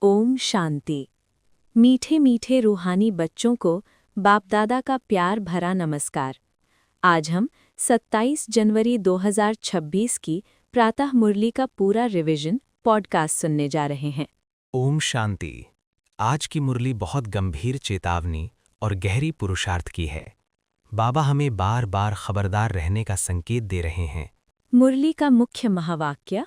ओम शांति। मीठे मीठे रूहानी बच्चों को बाप दादा का प्यार भरा नमस्कार। आज हम 27 जनवरी 2026 की प्रातः मुरली का पूरा रिवीजन पॉडकास्ट सुनने जा रहे हैं। ओम शांति। आज की मुरली बहुत गंभीर चेतावनी और गहरी पुरुषार्थ की है। बाबा हमें बार बार खबरदार रहने का संकेत दे रहे हैं। मुरली का मुख्य महावाक्य,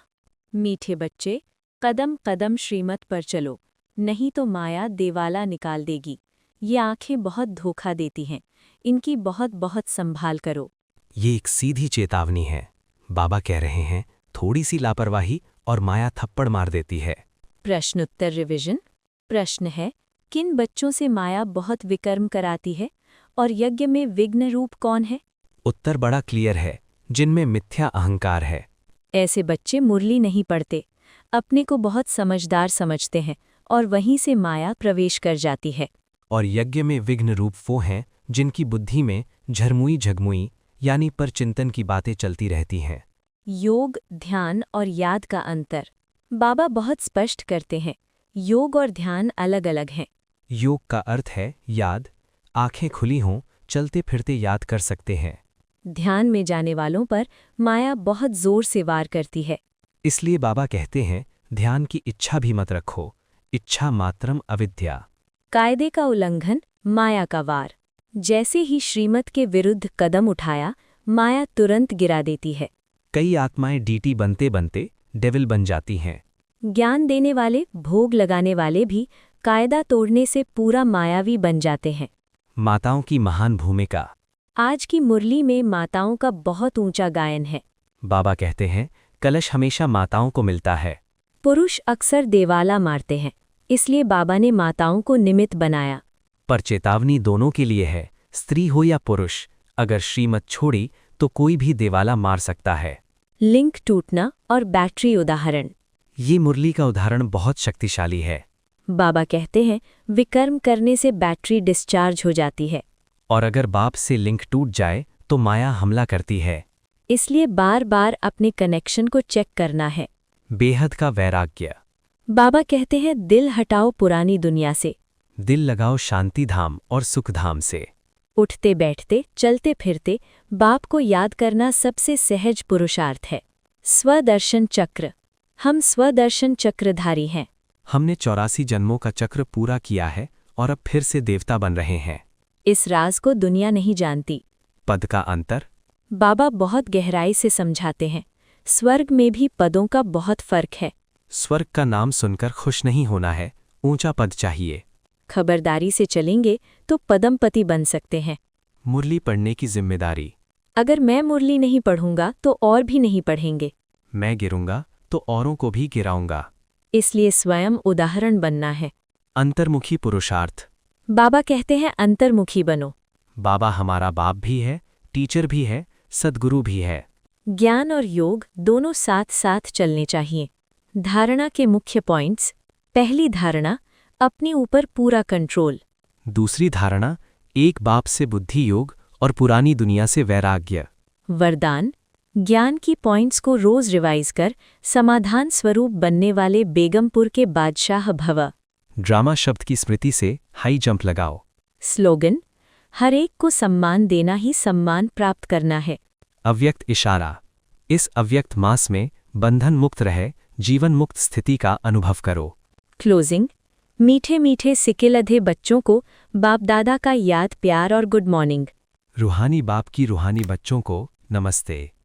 मीठे बच्चे कदम कदम श्रीमत पर चलो, नहीं तो माया देवाला निकाल देगी। ये आंखें बहुत धोखा देती हैं, इनकी बहुत बहुत संभाल करो। ये एक सीधी चेतावनी है। बाबा कह रहे हैं थोड़ी सी लापरवाही और माया थप्पड़ मार देती है। प्रश्नोत्तर रिवीजन। प्रश्न है, किन बच्चों से माया बहुत विकर्म कराती है और यज्ञ में विघ्न रूप कौन है? उत्तर बड़ा क्लियर है, जिनमें मिथ्या अहंकार है। ऐसे बच्चे मुरली नहीं पढ़ते, अपने को बहुत समझदार समझते हैं और वहीं से माया प्रवेश कर जाती है। और यज्ञ में विघ्न रूप वो हैं जिनकी बुद्धि में झरमुई झगमुई यानी परचिंतन की बातें चलती रहती हैं। योग, ध्यान और याद का अंतर बाबा बहुत स्पष्ट करते हैं। योग और ध्यान अलग अलग हैं। योग का अर्थ है याद, आंखें खुली हों, चलते फिरते याद कर सकते हैं। ध्यान में जाने वालों पर माया बहुत जोर से वार करती है। इसलिए बाबा कहते हैं ध्यान की इच्छा भी मत रखो, इच्छा मात्रम अविद्या। कायदे का उल्लंघन, माया का वार। जैसे ही श्रीमत के विरुद्ध कदम उठाया, माया तुरंत गिरा देती है। कई आत्माएं डीटी बनते बनते डेविल बन जाती हैं। ज्ञान देने वाले, भोग लगाने वाले भी कायदा तोड़ने से पूरा मायावी बन जाते हैं। माताओं की महान भूमिका। आज की मुरली में माताओं का बहुत ऊंचा गायन है। बाबा कहते हैं कलश हमेशा माताओं को मिलता है। पुरुष अक्सर देवाला मारते हैं, इसलिए बाबा ने माताओं को निमित्त बनाया। पर चेतावनी दोनों के लिए है, स्त्री हो या पुरुष, अगर श्रीमत छोड़ी तो कोई भी देवाला मार सकता है। लिंक टूटना और बैटरी उदाहरण। ये मुरली का उदाहरण बहुत शक्तिशाली है। बाबा कहते हैं विकर्म करने से बैटरी डिस्चार्ज हो जाती है। और अगर बाप से लिंक टूट जाए तो माया हमला करती है। इसलिए बार बार अपने कनेक्शन को चेक करना है। बेहद का वैराग्य। बाबा कहते हैं दिल हटाओ पुरानी दुनिया से, दिल लगाओ शांति धाम और सुख धाम से। उठते बैठते चलते फिरते बाप को याद करना सबसे सहज पुरुषार्थ है। स्वदर्शन चक्र। हम स्वदर्शन चक्रधारी हैं। हमने 84 जन्मों का चक्र पूरा किया है और अब फिर से देवता बन रहे हैं। इस राज को दुनिया नहीं जानती। पद का अंतर। बाबा बहुत गहराई से समझाते हैं, स्वर्ग में भी पदों का बहुत फर्क है। स्वर्ग का नाम सुनकर खुश नहीं होना है, ऊंचा पद चाहिए। खबरदारी से चलेंगे तो पदमपति बन सकते हैं। मुरली पढ़ने की जिम्मेदारी। अगर मैं मुरली नहीं पढ़ूंगा तो और भी नहीं पढ़ेंगे। मैं गिरूंगा तो औरों को भी गिराऊंगा। इसलिए स्वयं उदाहरण बनना है। अंतर्मुखी पुरुषार्थ। बाबा कहते हैं अंतर्मुखी बनो। बाबा हमारा बाप भी है, टीचर भी है, सद्गुरु भी है। ज्ञान और योग दोनों साथ साथ चलने चाहिए। धारणा के मुख्य पॉइंट्स। पहली धारणा, अपने ऊपर पूरा कंट्रोल। दूसरी धारणा, एक बाप से बुद्धि योग और पुरानी दुनिया से वैराग्य। वरदान, ज्ञान की पॉइंट्स को रोज रिवाइज कर समाधान स्वरूप बनने वाले बेगमपुर के बादशाह भव। ड्रामा शब्द की स्मृति से हाई जंप लगाओ। स्लोगन, हर एक को सम्मान देना ही सम्मान प्राप्त करना है। अव्यक्त इशारा, इस अव्यक्त मास में बंधन मुक्त रहे, जीवन मुक्त स्थिति का अनुभव करो। क्लोजिंग, मीठे मीठे सिकिलधे बच्चों को बाप दादा का याद प्यार और गुड मॉर्निंग। रूहानी बाप की रूहानी बच्चों को नमस्ते।